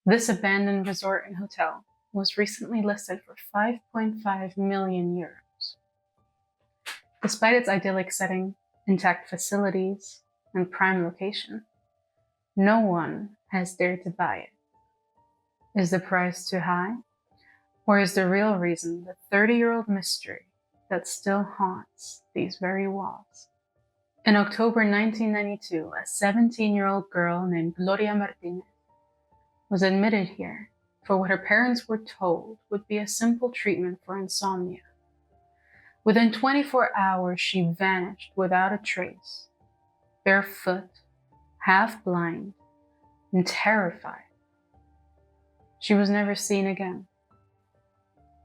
This abandoned resort and hotel was recently listed for 5.5 million euros. Despite its idyllic setting, intact facilities, and prime location, no one has dared to buy it. Is the price too high? Or is the real reason the 30-year-old mystery that still haunts these very walls? In October 1992, a 17-year-old girl named Gloria Martínez was admitted here for what her parents were told would be a simple treatment for insomnia. Within 24 hours, she vanished without a trace, barefoot, half blind, and terrified. She was never seen again.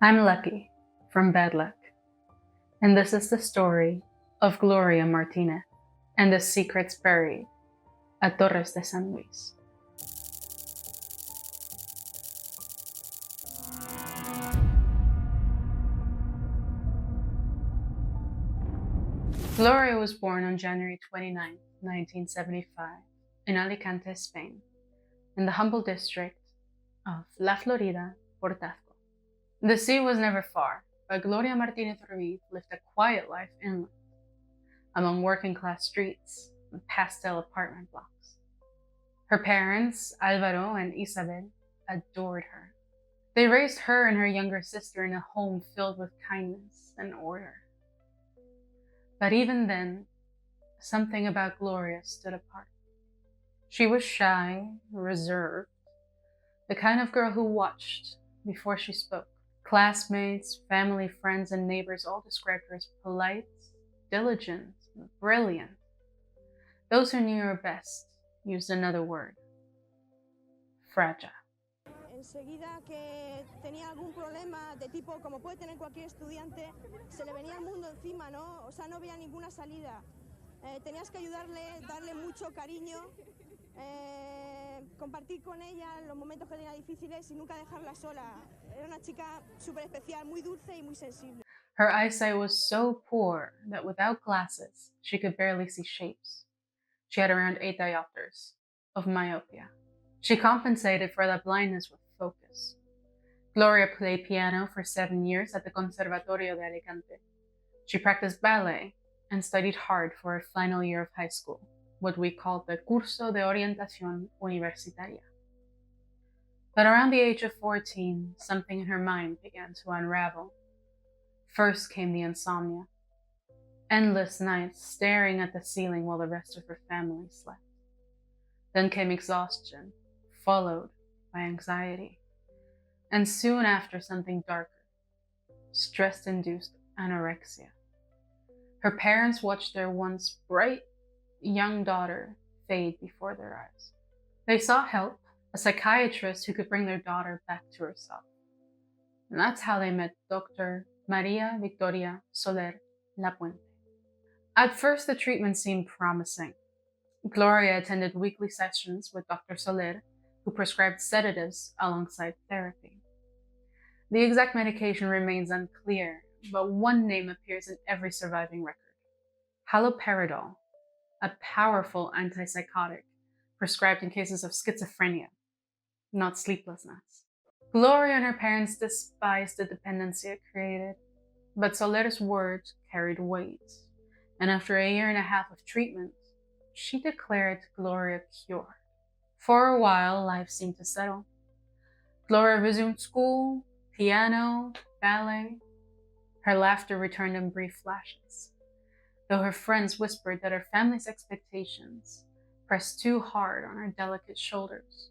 I'm Lucky from Bad Luck, and this is the story of Gloria Martínez and the secrets buried at Torres de San Luis. Gloria was born on January 29, 1975, in Alicante, Spain, in the humble district of La Florida, Portazgo. The sea was never far, but Gloria Martínez Ruiz lived a quiet life inland, among working-class streets and pastel apartment blocks. Her parents, Álvaro and Isabel, adored her. They raised her and her younger sister in a home filled with kindness and order. But even then, something about Gloria stood apart. She was shy, reserved, the kind of girl who watched before she spoke. Classmates, family, friends, and neighbors all described her as polite, diligent, brilliant. Those who knew her best used another word: fragile. Enseguida que tenía algún problema de tipo, como puede tener cualquier estudiante, se le venía el mundo encima, ¿no? O sea, no había ninguna salida. Tenías que ayudarle, darle mucho cariño, compartir con ella los momentos que tenía difíciles y nunca dejarla sola. Era una chica súper especial, muy dulce y muy sensible. Her eyesight was so poor that without glasses, she could barely see shapes. She had around 8 diopters of myopia. She compensated for that blindness with focus. Gloria played piano for 7 years at the Conservatorio de Alicante. She practiced ballet and studied hard for her final year of high school, what we called the Curso de Orientación Universitaria. But around the age of 14, something in her mind began to unravel. First came the insomnia. Endless nights staring at the ceiling while the rest of her family slept. Then came exhaustion, followed by anxiety. And soon after, something darker: stress-induced anorexia. Her parents watched their once bright, young daughter fade before their eyes. They sought help, a psychiatrist who could bring their daughter back to herself. And that's how they met Dr. Maria Victoria Soler Lapuente. At first, the treatment seemed promising. Gloria attended weekly sessions with Dr. Soler, who prescribed sedatives alongside therapy. The exact medication remains unclear, but one name appears in every surviving record: haloperidol, a powerful antipsychotic prescribed in cases of schizophrenia, not sleeplessness. Gloria and her parents despised the dependency it created, but Soler's words carried weight, and after a year and a half of treatment, she declared Gloria cured. For a while, life seemed to settle. Gloria resumed school, piano, ballet. Her laughter returned in brief flashes, though her friends whispered that her family's expectations pressed too hard on her delicate shoulders.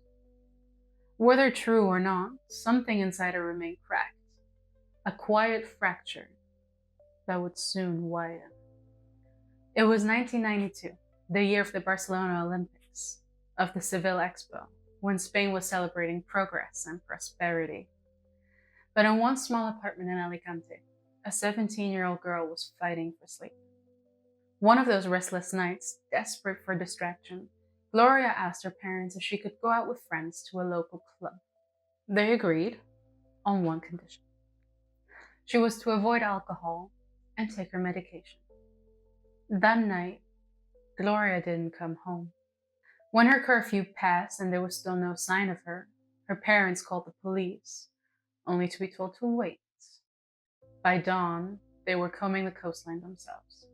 Whether true or not, something inside her remained cracked, a quiet fracture that would soon widen. It was 1992, the year of the Barcelona Olympics, of the Seville Expo, when Spain was celebrating progress and prosperity. But in one small apartment in Alicante, a 17-year-old girl was fighting for sleep. One of those restless nights, desperate for distraction, Gloria asked her parents if she could go out with friends to a local club. They agreed, on one condition. She was to avoid alcohol and take her medication. That night, Gloria didn't come home. When her curfew passed and there was still no sign of her Her parents called the police, only to be told to wait. By dawn, they were combing the coastline themselves.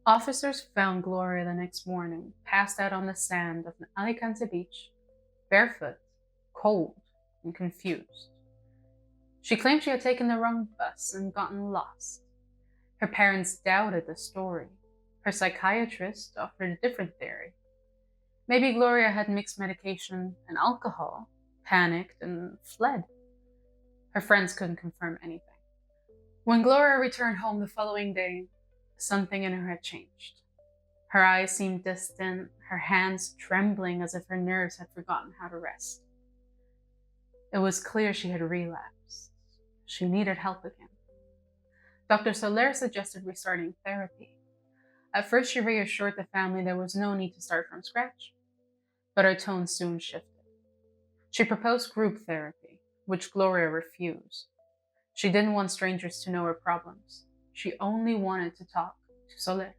Officers found Gloria the next morning, passed out on the sand of an Alicante beach, barefoot, cold, and confused. She claimed she had taken the wrong bus and gotten lost. Her parents doubted the story. Her psychiatrist offered a different theory. Maybe Gloria had mixed medication and alcohol, panicked, and fled. Her friends couldn't confirm anything. When Gloria returned home the following day, something in her had changed. Her eyes seemed distant, her hands trembling as if her nerves had forgotten how to rest. It was clear she had relapsed. She needed help again. Dr. Soler suggested restarting therapy. At first, she reassured the family there was no need to start from scratch, but her tone soon shifted. She proposed group therapy, which Gloria refused. She didn't want strangers to know her problems. She only wanted to talk to Soler.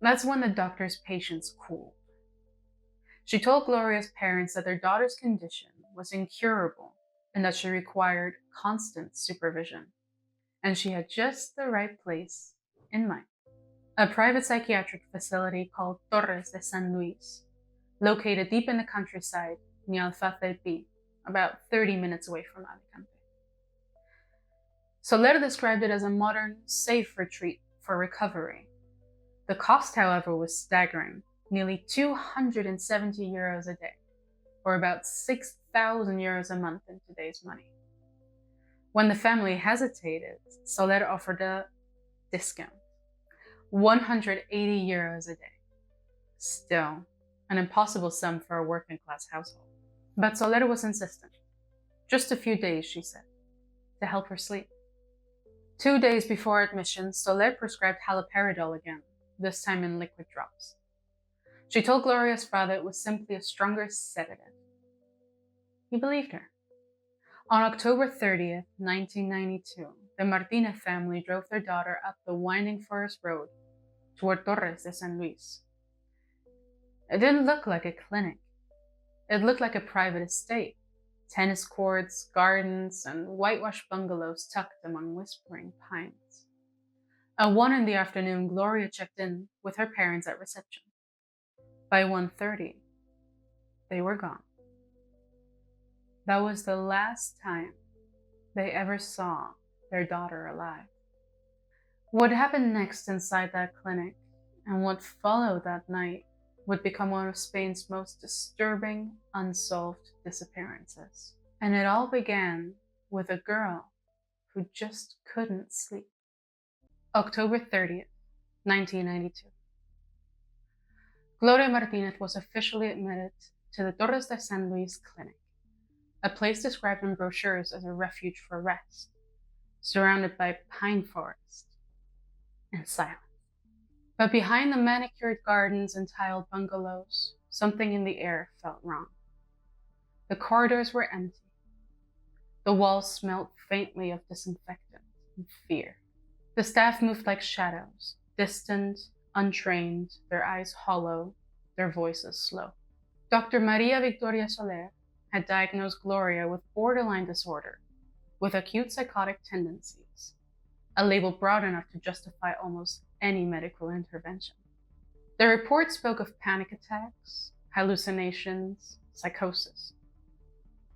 That's when the doctor's patience cooled. She told Gloria's parents that their daughter's condition was incurable and that she required constant supervision, and she had just the right place in mind. A private psychiatric facility called Torres de San Luis, located deep in the countryside near Altea, about 30 minutes away from Alicante. Soler described it as a modern, safe retreat for recovery. The cost, however, was staggering, nearly 270 euros a day, or about 6,000 euros a month in today's money. When the family hesitated, Soler offered a discount, 180 euros a day. Still, an impossible sum for a working-class household. But Soler was insistent. Just a few days, she said, to help her sleep. 2 days before admission, Soler prescribed haloperidol again, this time in liquid drops. She told Gloria's father it was simply a stronger sedative. He believed her. On October 30th, 1992, the Martínez family drove their daughter up the winding forest road toward Torres de San Luis. It didn't look like a clinic. It looked like a private estate. Tennis courts, gardens, and whitewashed bungalows tucked among whispering pines. At 1 in the afternoon, Gloria checked in with her parents at reception. By 1:30, they were gone. That was the last time they ever saw their daughter alive. What happened next inside that clinic and what followed that night would become one of Spain's most disturbing, unsolved disappearances. And it all began with a girl who just couldn't sleep. October 30th, 1992. Gloria Martínez was officially admitted to the Torres de San Luis clinic, a place described in brochures as a refuge for rest, surrounded by pine forest and silence. But behind the manicured gardens and tiled bungalows, something in the air felt wrong. The corridors were empty. The walls smelled faintly of disinfectant and fear. The staff moved like shadows, distant, untrained, their eyes hollow, their voices slow. Dr. Maria Victoria Soler had diagnosed Gloria with borderline disorder, with acute psychotic tendencies, a label broad enough to justify almost any medical intervention. The report spoke of panic attacks, hallucinations, psychosis.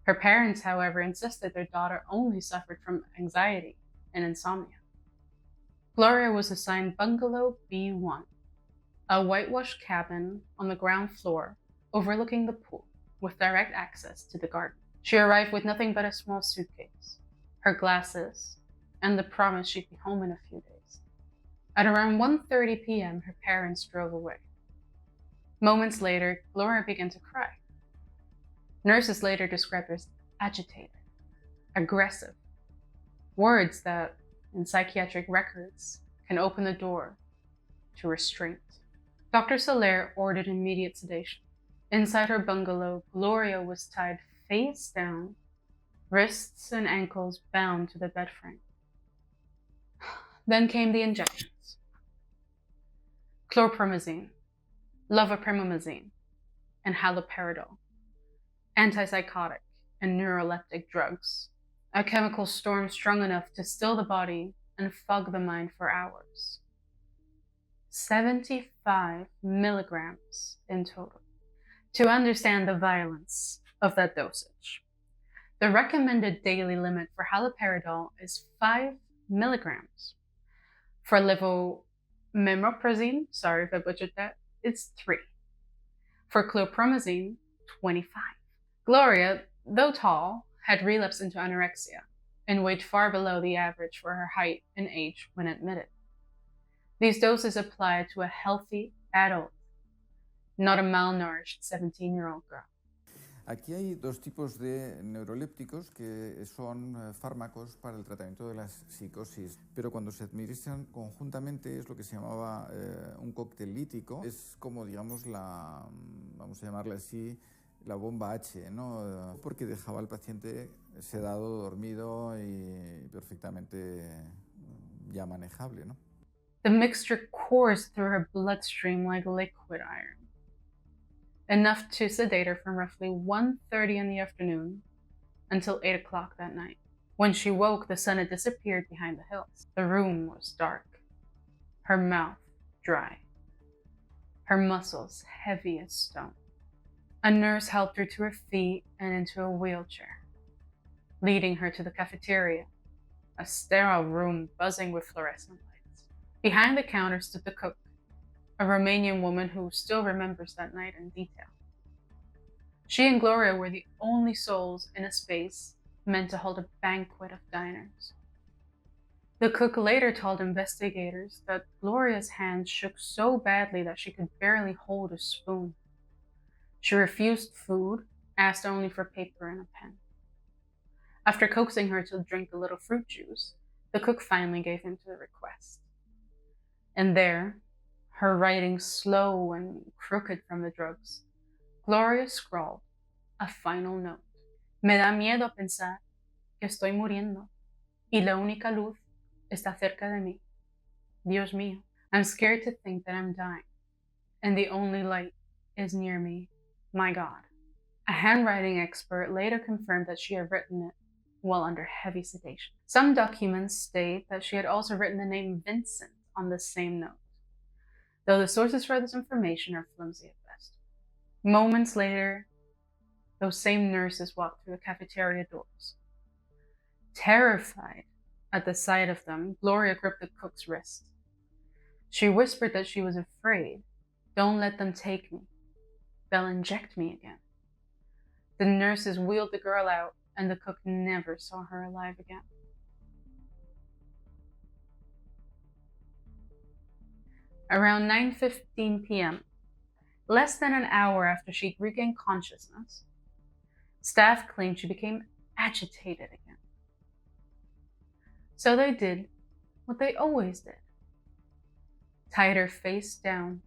Her parents, however, insisted their daughter only suffered from anxiety and insomnia. Gloria was assigned Bungalow B1, a whitewashed cabin on the ground floor overlooking the pool with direct access to the garden. She arrived with nothing but a small suitcase, her glasses, and the promise she'd be home in a few days. At around 1:30 p.m., her parents drove away. Moments later, Gloria began to cry. Nurses later described her as agitated, aggressive, words that, in psychiatric records, can open the door to restraint. Dr. Soler ordered immediate sedation. Inside her bungalow, Gloria was tied face down, wrists and ankles bound to the bed frame. Then came the injections. Chlorpromazine, levopromazine, and haloperidol, antipsychotic, and neuroleptic drugs, a chemical storm strong enough to still the body and fog the mind for hours. 75 milligrams in total. To understand the violence of that dosage, the recommended daily limit for haloperidol is 5 milligrams. For levomimoprazine, sorry if I butchered that, it's 3. For chlorpromazine, 25. Gloria, though tall, had relapsed into anorexia and weighed far below the average for her height and age when admitted. These doses applied to a healthy adult, not a malnourished 17-year-old girl. Aquí hay dos tipos de neurolépticos que son fármacos para el tratamiento de las psicosis, pero cuando se administran conjuntamente es lo que se llamaba un cóctel lítico. Es como, digamos, vamos a llamarle así, la bomba H, ¿no? Porque dejaba al paciente sedado, dormido y perfectamente ya manejable, ¿no? The mixture coursed through her bloodstream like liquid iron, enough to sedate her from roughly 1:30 in the afternoon until 8 o'clock that night. When she woke, the sun had disappeared behind the hills. The room was dark, her mouth dry, her muscles heavy as stone. A nurse helped her to her feet and into a wheelchair, leading her to the cafeteria, a sterile room buzzing with fluorescent lights. Behind the counter stood the cook, a Romanian woman who still remembers that night in detail. She and Gloria were the only souls in a space meant to hold a banquet of diners. The cook later told investigators that Gloria's hands shook so badly that she could barely hold a spoon. She refused food, asked only for paper and a pen. After coaxing her to drink a little fruit juice, the cook finally gave in to the request. And there, her writing slow and crooked from the drugs, Gloria scrawled a final note. Me da miedo pensar que estoy muriendo y la única luz está cerca de mí. Dios mío, I'm scared to think that I'm dying and the only light is near me. My God. A handwriting expert later confirmed that she had written it while under heavy sedation. Some documents state that she had also written the name Vincent on the same note, though the sources for this information are flimsy at best. Moments later, those same nurses walked through the cafeteria doors. Terrified at the sight of them, Gloria gripped the cook's wrist. She whispered that she was afraid. Don't let them take me. They'll inject me again. The nurses wheeled the girl out, and the cook never saw her alive again. Around 9:15 p.m., less than an hour after she'd regained consciousness, staff claimed she became agitated again. So they did what they always did. Tied her face down,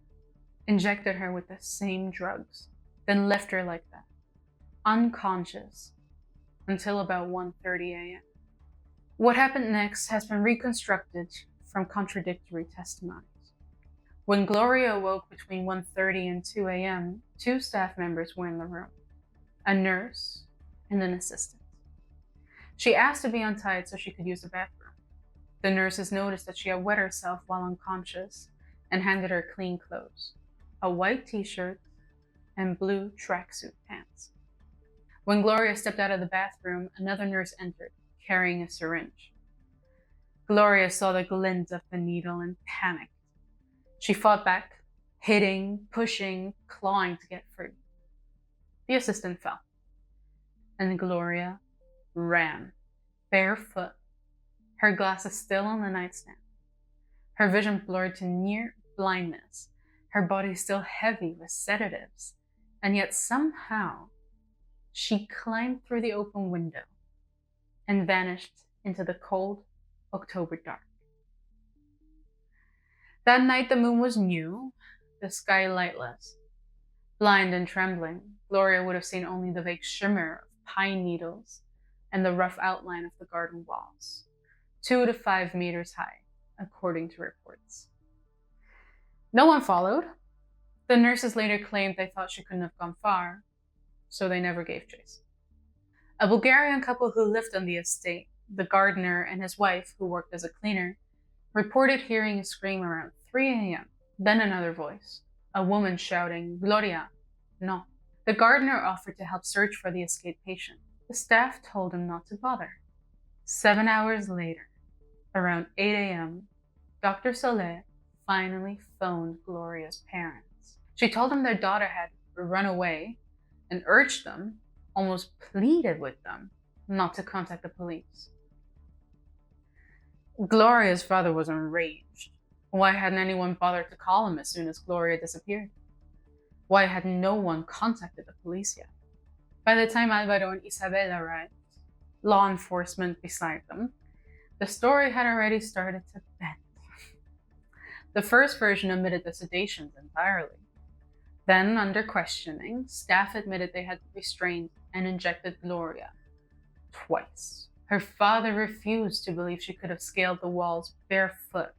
injected her with the same drugs, then left her like that, unconscious, until about 1:30 a.m. What happened next has been reconstructed from contradictory testimonies. When Gloria awoke between 1:30 and 2 a.m., 2 staff members were in the room, a nurse and an assistant. She asked to be untied so she could use the bathroom. The nurses noticed that she had wet herself while unconscious and handed her clean clothes, a white t-shirt and blue tracksuit pants. When Gloria stepped out of the bathroom, another nurse entered, carrying a syringe. Gloria saw the glint of the needle and panicked. She fought back, hitting, pushing, clawing to get free. The assistant fell, and Gloria ran, barefoot, her glasses still on the nightstand, her vision blurred to near blindness, her body still heavy with sedatives, and yet somehow she climbed through the open window and vanished into the cold October dark. That night the moon was new, the sky lightless. Blind and trembling, Gloria would have seen only the vague shimmer of pine needles and the rough outline of the garden walls, 2 to 5 meters high, according to reports. No one followed. The nurses later claimed they thought she couldn't have gone far, so they never gave chase. A Bulgarian couple who lived on the estate, the gardener and his wife, who worked as a cleaner, reported hearing a scream around 3 a.m. Then another voice, a woman shouting, "Gloria, no." The gardener offered to help search for the escaped patient. The staff told him not to bother. 7 hours later, around 8 a.m., Dr. Soler finally phoned Gloria's parents. She told them their daughter had run away and urged them, almost pleaded with them, not to contact the police. Gloria's father was enraged. Why hadn't anyone bothered to call him as soon as Gloria disappeared? Why had no one contacted the police yet? By the time Alvaro and Isabel arrived, law enforcement beside them, the story had already started to bend. The first version omitted the sedations entirely. Then, under questioning, staff admitted they had restrained and injected Gloria twice. Her father refused to believe she could have scaled the walls barefoot,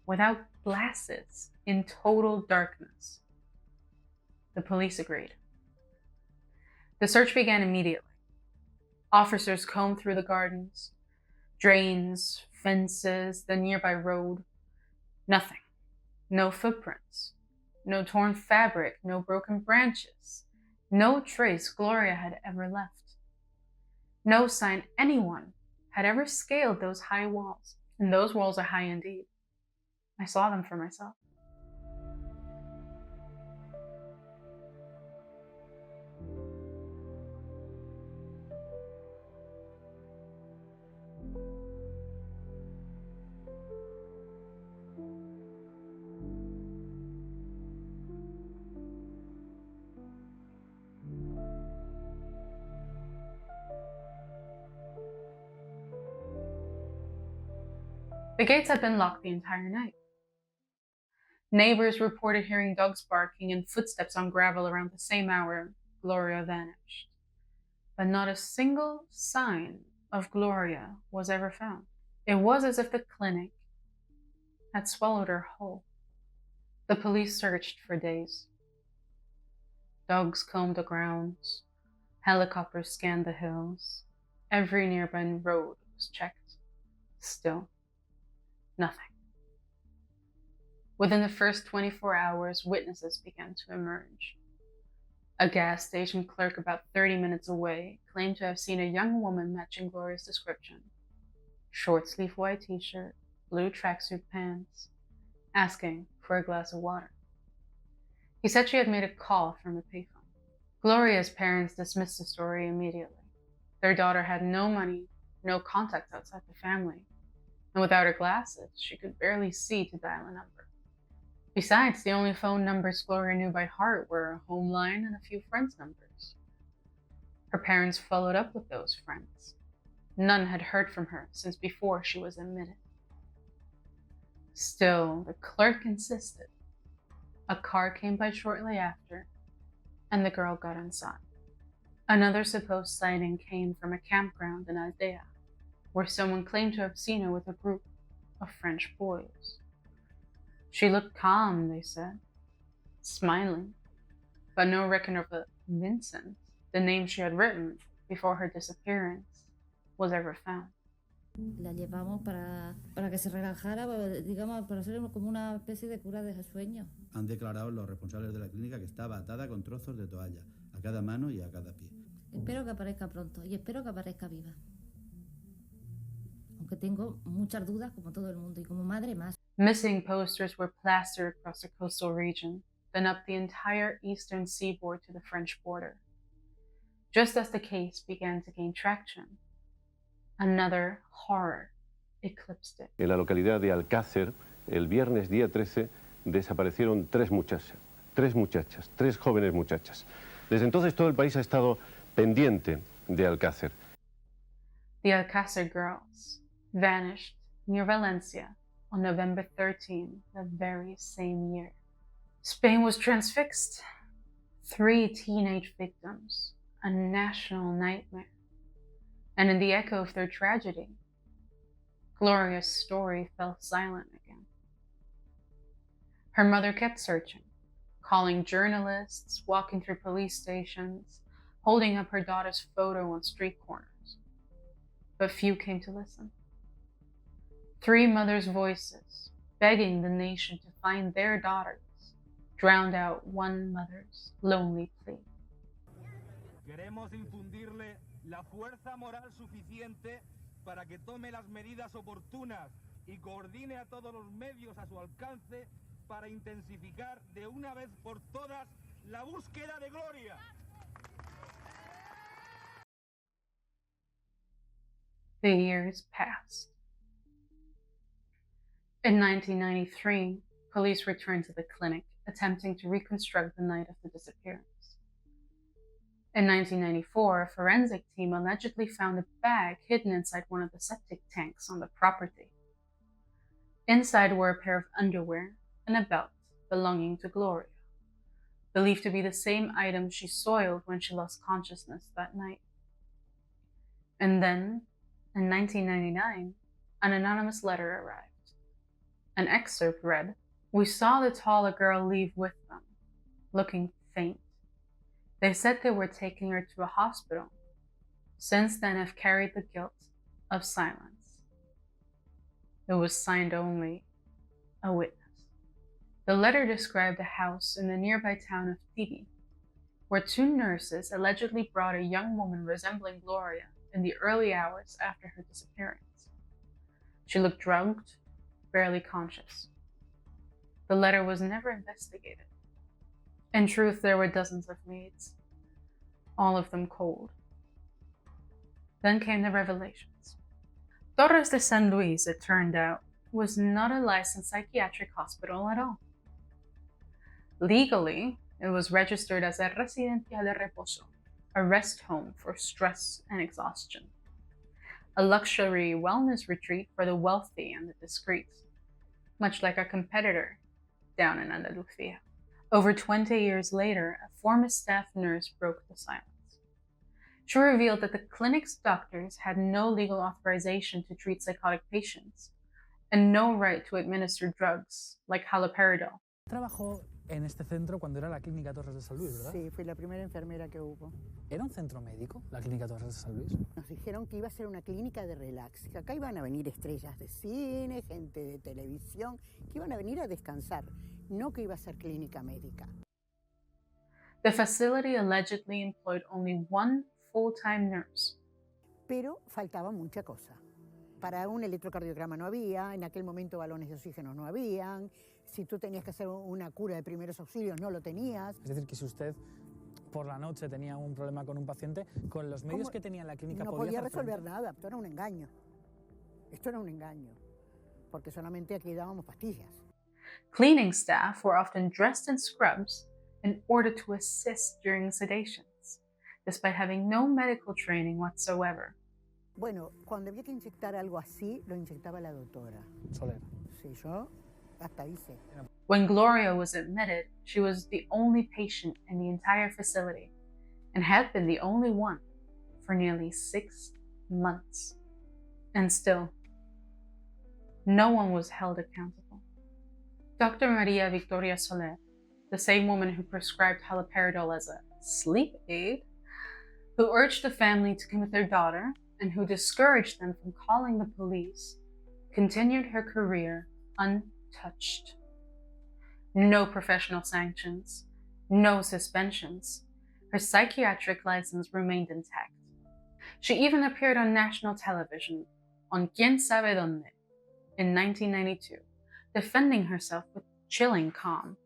without glasses, in total darkness. The police agreed. The search began immediately. Officers combed through the gardens, drains, fences, the nearby road. Nothing. No footprints. No torn fabric, no broken branches. No trace Gloria had ever left. No sign anyone had ever scaled those high walls. And those walls are high indeed. I saw them for myself. The gates had been locked the entire night. Neighbors reported hearing dogs barking and footsteps on gravel around the same hour Gloria vanished. But not a single sign of Gloria was ever found. It was as if the clinic had swallowed her whole. The police searched for days. Dogs combed the grounds. Helicopters scanned the hills. Every nearby road was checked. Still, nothing. Within the first 24 hours, witnesses began to emerge. A gas station clerk about 30 minutes away claimed to have seen a young woman matching Gloria's description. Short-sleeve white t-shirt, blue tracksuit pants, asking for a glass of water. He said she had made a call from a payphone. Gloria's parents dismissed the story immediately. Their daughter had no money, no contacts outside the family, and without her glasses, she could barely see to dial a number. Besides, the only phone numbers Gloria knew by heart were a home line and a few friends' numbers. Her parents followed up with those friends. None had heard from her since before she was admitted. Still, the clerk insisted. A car came by shortly after, and the girl got inside. Another supposed sighting came from a campground in Altea, where someone claimed to have seen her with a group of French boys. She looked calm, they said, smiling, but no record of the Vincent, the name she had written before her disappearance, was ever found. La llevamos para que se relajara, digamos, para hacer como una especie de cura de sueño. Han declarado los responsables de la clínica que estaba atada con trozos de toalla, a cada mano y a cada pie. Espero que aparezca pronto y espero que aparezca viva. Aunque tengo muchas dudas, como todo el mundo, y como madre más. Missing posters were plastered across the coastal region, then up the entire eastern seaboard to the French border. Just as the case began to gain traction, another horror eclipsed it. En la localidad de Alcácer, el viernes día 13, desaparecieron tres jóvenes muchachas. Desde entonces todo el país ha estado pendiente de Alcácer. The Alcácer girls vanished near Valencia on November 13, the very same year. Spain was transfixed. 3 teenage victims, a national nightmare. And in the echo of their tragedy, Gloria's story fell silent again. Her mother kept searching, calling journalists, walking through police stations, holding up her daughter's photo on street corners. but few came to listen. 3 mothers' voices, begging the nation to find their daughters, drowned out one mother's lonely plea. Queremos infundirle la fuerza moral suficiente para que tome las medidas oportunas y coordine a todos los medios a su alcance para intensificar de una vez por todas la búsqueda de Gloria. The years passed. In 1993, police returned to the clinic, attempting to reconstruct the night of the disappearance. In 1994, a forensic team allegedly found a bag hidden inside one of the septic tanks on the property. Inside were a pair of underwear and a belt belonging to Gloria, believed to be the same item she soiled when she lost consciousness that night. And then, in 1999, an anonymous letter arrived. An excerpt read, "We saw the taller girl leave with them, looking faint. They said they were taking her to a hospital. Since then have carried the guilt of silence." It was signed only, "A witness." The letter described a house in the nearby town of Tibi, where 2 nurses allegedly brought a young woman resembling Gloria in the early hours after her disappearance. She looked drugged, barely conscious. The letter was never investigated. In truth, there were dozens of maids, all of them cold. Then came the revelations. Torres de San Luis, it turned out, was not a licensed psychiatric hospital at all. Legally, it was registered as a residencia de reposo, a rest home for stress and exhaustion, a luxury wellness retreat for the wealthy and the discreet, much like a competitor down in Andalusia. Over 20 years later, a former staff nurse broke the silence. She revealed that the clinic's doctors had no legal authorization to treat psychotic patients and no right to administer drugs like haloperidol. Trabajó en este centro cuando era la clínica Torres de San Luis, ¿verdad? Sí, fui la primera enfermera que hubo. ¿Era un centro médico, la clínica Torres de San Luis? Nos dijeron que iba a ser una clínica de relax, que acá iban a venir estrellas de cine, gente de televisión, que iban a venir a descansar, no que iba a ser clínica médica. The facility allegedly employed only 1 full-time nurse. Pero faltaba mucha cosa. Para un electrocardiograma no había, en aquel momento balones de oxígeno no habían, si tú tenías que hacer una cura de primeros auxilios no lo tenías. Es decir, que si usted por la noche tenía un problema con un paciente, con los medios que tenía en la clínica no podía resolver nada, esto era un engaño. Esto era un engaño, porque solamente aquí dábamos pastillas. Cleaning staff were often dressed in scrubs in order to assist during sedations, despite having no medical training whatsoever. Bueno, cuando había que inyectar algo así, lo inyectaba la doctora. Soler. Sí, yo hasta hice. When Gloria was admitted, she was the only patient in the entire facility and had been the only one for nearly 6 months. And still, no one was held accountable. Dr. Maria Victoria Soler, the same woman who prescribed haloperidol as a sleep aid, who urged the family to commit their daughter, and who discouraged them from calling the police, continued her career untouched. No professional sanctions, no suspensions. Her psychiatric license remained intact. She even appeared on national television on Quién Sabe Dónde in 1992, defending herself with chilling calm.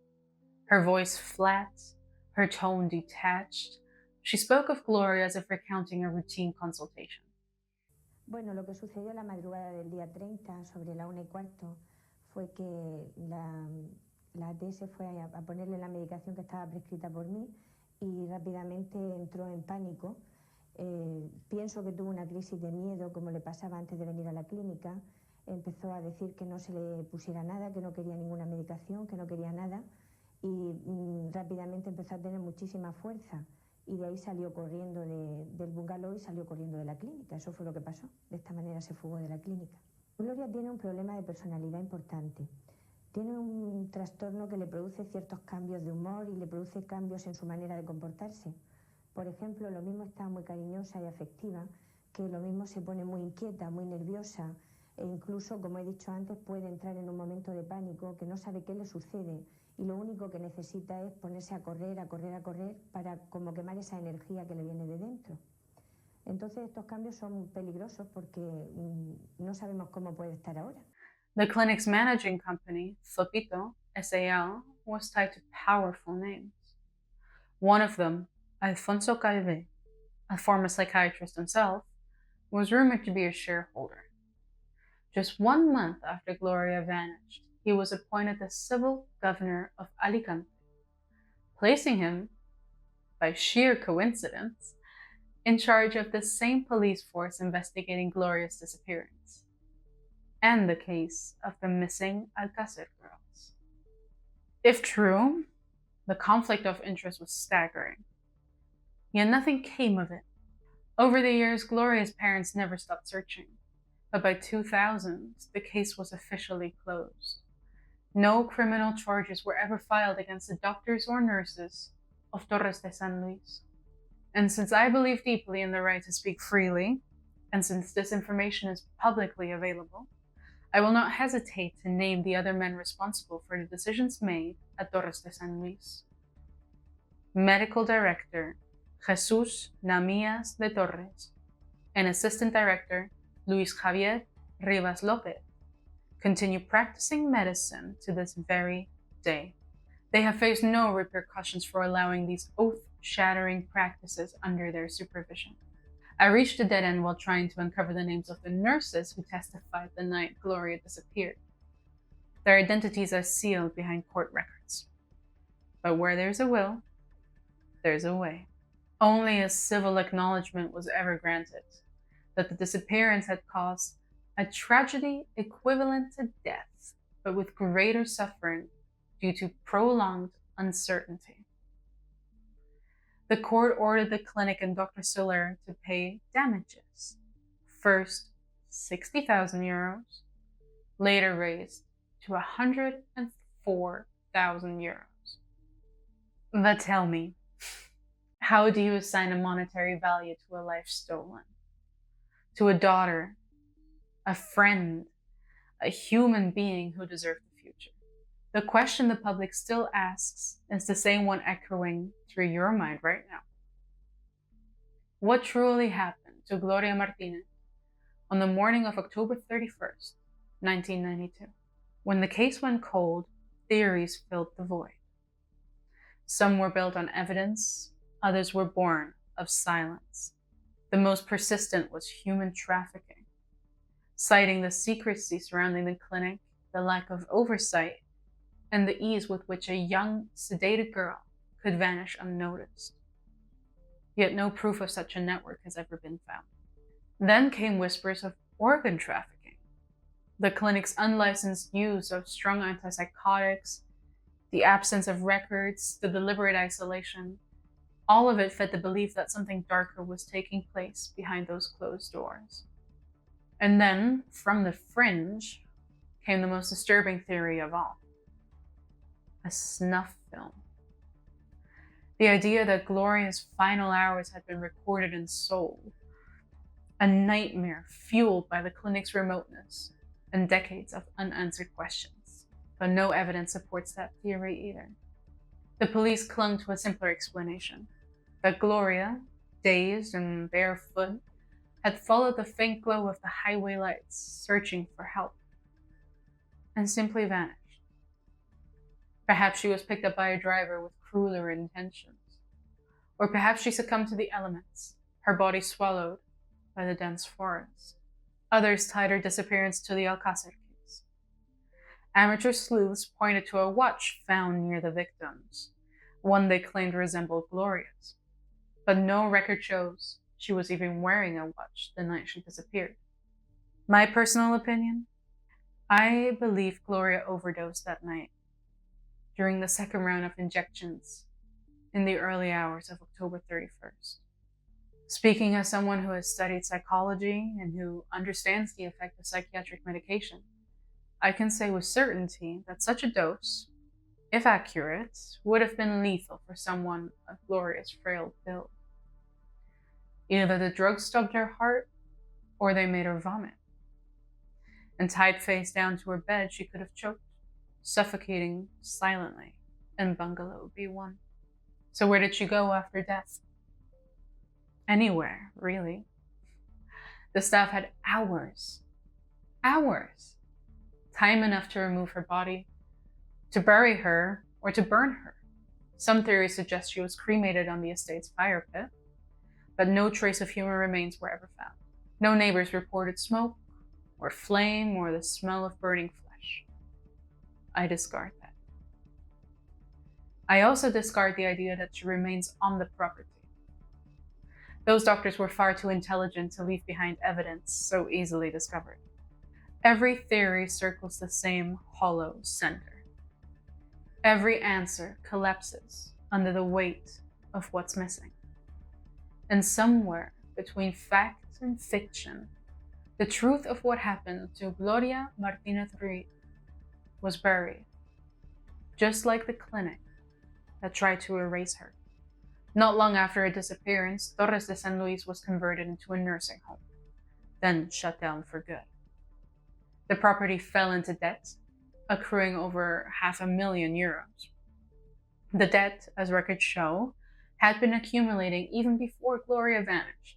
Her voice flat, her tone detached. She spoke of Gloria as if recounting a routine consultation. Bueno, lo que sucedió la madrugada del día 30, sobre la 1:15, fue que la ATS fue a ponerle la medicación que estaba prescrita por mí y rápidamente entró en pánico. Pienso que tuvo una crisis de miedo, como le pasaba antes de venir a la clínica. Empezó a decir que no se le pusiera nada, que no quería ninguna medicación, que no quería nada, y rápidamente empezó a tener muchísima fuerza. Y de ahí salió corriendo del bungalow y salió corriendo de la clínica. Eso fue lo que pasó. De esta manera se fugó de la clínica. Gloria tiene un problema de personalidad importante. Tiene un trastorno que le produce ciertos cambios de humor y le produce cambios en su manera de comportarse. Por ejemplo, lo mismo está muy cariñosa y afectiva, que lo mismo se pone muy inquieta, muy nerviosa e incluso, como he dicho antes, puede entrar en un momento de pánico que no sabe qué le sucede y lo único que necesita es ponerse a correr para como quemar esa energía que le viene de dentro. Entonces estos cambios son peligrosos porque no sabemos cómo puede estar ahora. The clinic's managing company, Flopito, SAL, was tied to powerful names. One of them, Alfonso Calvé, a former psychiatrist himself, was rumored to be a shareholder. Just 1 month after Gloria vanished, he was appointed the civil governor of Alicante, placing him, by sheer coincidence, in charge of the same police force investigating Gloria's disappearance, and the case of the missing Alcácer girls. If true, the conflict of interest was staggering. Yet nothing came of it. Over the years, Gloria's parents never stopped searching, but by 2000, the case was officially closed. No criminal charges were ever filed against the doctors or nurses of Torres de San Luis. And since I believe deeply in the right to speak freely, and since this information is publicly available, I will not hesitate to name the other men responsible for the decisions made at Torres de San Luis. Medical Director Jesús Namías de Torres and Assistant Director Luis Javier Rivas López continue practicing medicine to this very day. They have faced no repercussions for allowing these oath-shattering practices under their supervision. I reached a dead end while trying to uncover the names of the nurses who testified the night Gloria disappeared. Their identities are sealed behind court records. But where there's a will, there's a way. Only a civil acknowledgement was ever granted that the disappearance had caused a tragedy equivalent to death, but with greater suffering due to prolonged uncertainty. The court ordered the clinic and Dr. Soler to pay damages. First, 60,000 euros, later raised to 104,000 euros. But tell me, how do you assign a monetary value to a life stolen? To a daughter, a friend, a human being who deserved the future? The question the public still asks is the same one echoing through your mind right now. What truly happened to Gloria Martínez on the morning of October 31st, 1992? When the case went cold, theories filled the void. Some were built on evidence, others were born of silence. The most persistent was human trafficking, citing the secrecy surrounding the clinic, the lack of oversight, and the ease with which a young, sedated girl could vanish unnoticed. Yet no proof of such a network has ever been found. Then came whispers of organ trafficking, the clinic's unlicensed use of strong antipsychotics, the absence of records, the deliberate isolation. All of it fed the belief that something darker was taking place behind those closed doors. And then, from the fringe, came the most disturbing theory of all: a snuff film. The idea that Gloria's final hours had been recorded and sold. A nightmare fueled by the clinic's remoteness and decades of unanswered questions. But no evidence supports that theory either. The police clung to a simpler explanation: that Gloria, dazed and barefoot, had followed the faint glow of the highway lights, searching for help, and simply vanished. Perhaps she was picked up by a driver with crueler intentions. Or perhaps she succumbed to the elements, her body swallowed by the dense forest. Others tied her disappearance to the Alcácer case. Amateur sleuths pointed to a watch found near the victims, one they claimed resembled Gloria's. But no record shows she was even wearing a watch the night she disappeared. My personal opinion? I believe Gloria overdosed that night, during the second round of injections in the early hours of October 31st. Speaking as someone who has studied psychology and who understands the effect of psychiatric medication, I can say with certainty that such a dose, if accurate, would have been lethal for someone of Gloria's frail build. Either the drug stopped her heart or they made her vomit. And tied face down to her bed, she could have choked, suffocating silently in bungalow B1. So where did she go after death? Anywhere, really. The staff had hours, time enough to remove her body, to bury her, or to burn her. Some theories suggest she was cremated on the estate's fire pit, but no trace of human remains were ever found. No neighbors reported smoke, or flame, or the smell of burning flesh. I discard that. I also discard the idea that she remains on the property. Those doctors were far too intelligent to leave behind evidence so easily discovered. Every theory circles the same hollow center. Every answer collapses under the weight of what's missing. And somewhere between fact and fiction, the truth of what happened to Gloria Martínez Ruiz was buried, just like the clinic that tried to erase her. Not long after her disappearance, Torres de San Luis was converted into a nursing home, then shut down for good. The property fell into debt, accruing over €500,000. The debt, as records show, had been accumulating even before Gloria vanished,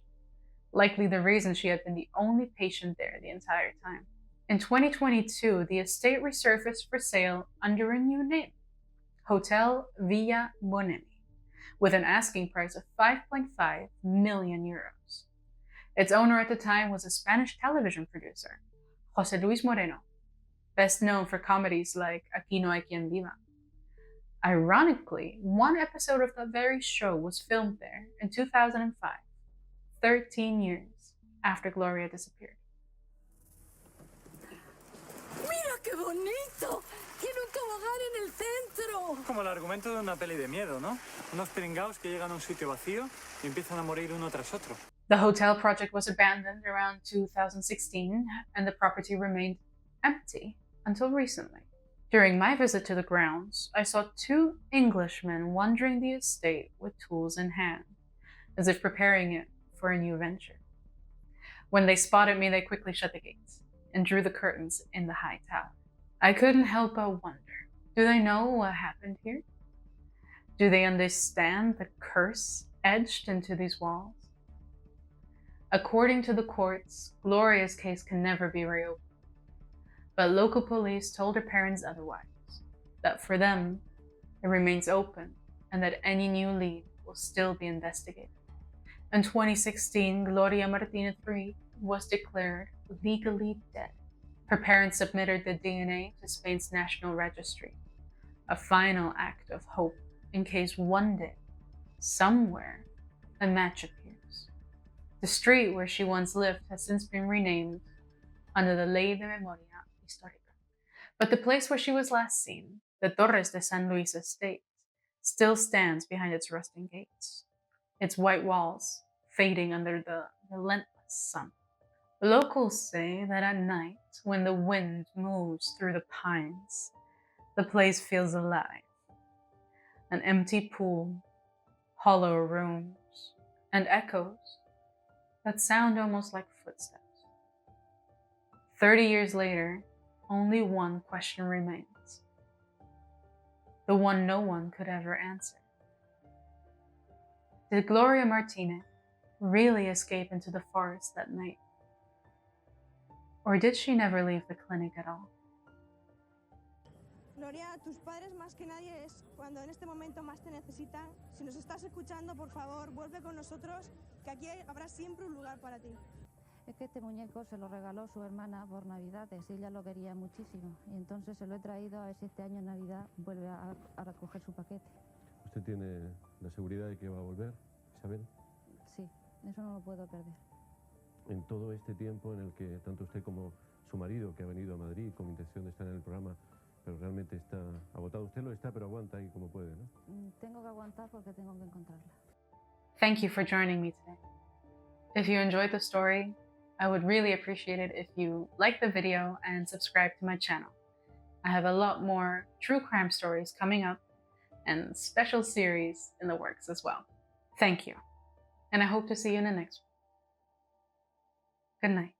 likely the reason she had been the only patient there the entire time. In 2022, the estate resurfaced for sale under a new name, Hotel Villa Bonemi, with an asking price of €5.5 million. Its owner at the time was a Spanish television producer, José Luis Moreno, best known for comedies like Aquí no hay quien viva. Ironically, one episode of that very show was filmed there in 2005, 13 years after Gloria disappeared. ¡Mira qué bonito! ¡Quiero trabajar en el centro! Como el argumento de una peli de miedo, ¿no? Unos pringaos que llegan a un sitio vacío y empiezan a morir uno tras otro. The hotel project was abandoned around 2016, and the property remained empty until recently. During my visit to the grounds, I saw 2 Englishmen wandering the estate with tools in hand, as if preparing it for a new venture. When they spotted me, they quickly shut the gates and drew the curtains in the high tower. I couldn't help but wonder, do they know what happened here? Do they understand the curse etched into these walls? According to the courts, Gloria's case can never be reopened. But local police told her parents otherwise, that for them, it remains open and that any new lead will still be investigated. In 2016, Gloria Martínez Ruiz was declared legally dead. Her parents submitted the DNA to Spain's National Registry, a final act of hope in case one day, somewhere, a match appears. The street where she once lived has since been renamed under the Ley de Memoria Histórica. But the place where she was last seen, the Torres de San Luis estate, still stands behind its rusting gates, its white walls fading under the relentless sun. Locals say that at night, when the wind moves through the pines, the place feels alive. An empty pool, hollow rooms, and echoes that sound almost like footsteps. 30 years later, only one question remains. The one no one could ever answer. Did Gloria Martínez really escape into the forest that night? Or did she never leave the clinic at all? Gloria, tus padres más que nadie es cuando en este momento más te necesitan. Si nos estás escuchando, por favor, vuelve con nosotros, que aquí habrá siempre un lugar para ti. Es que este muñeco se lo regaló su hermana por Navidades y ella lo quería muchísimo. Y entonces se lo he traído a ver si este año en Navidad vuelve a recoger su paquete. ¿Usted tiene la seguridad de que va a volver, Isabel? Sí, eso no lo puedo perder. En todo este tiempo en el que tanto usted como su marido, que ha venido a Madrid con intención de estar en el programa, pero realmente está agotado. Usted lo está, pero aguanta ahí como puede, ¿no? Tengo que aguantar porque tengo que encontrarla. Thank you for joining me today. If you enjoyed the story, I would really appreciate it if you like the video and subscribe to my channel. I have a lot more true crime stories coming up and special series in the works as well. Thank you, and I hope to see you in the next one. Good night.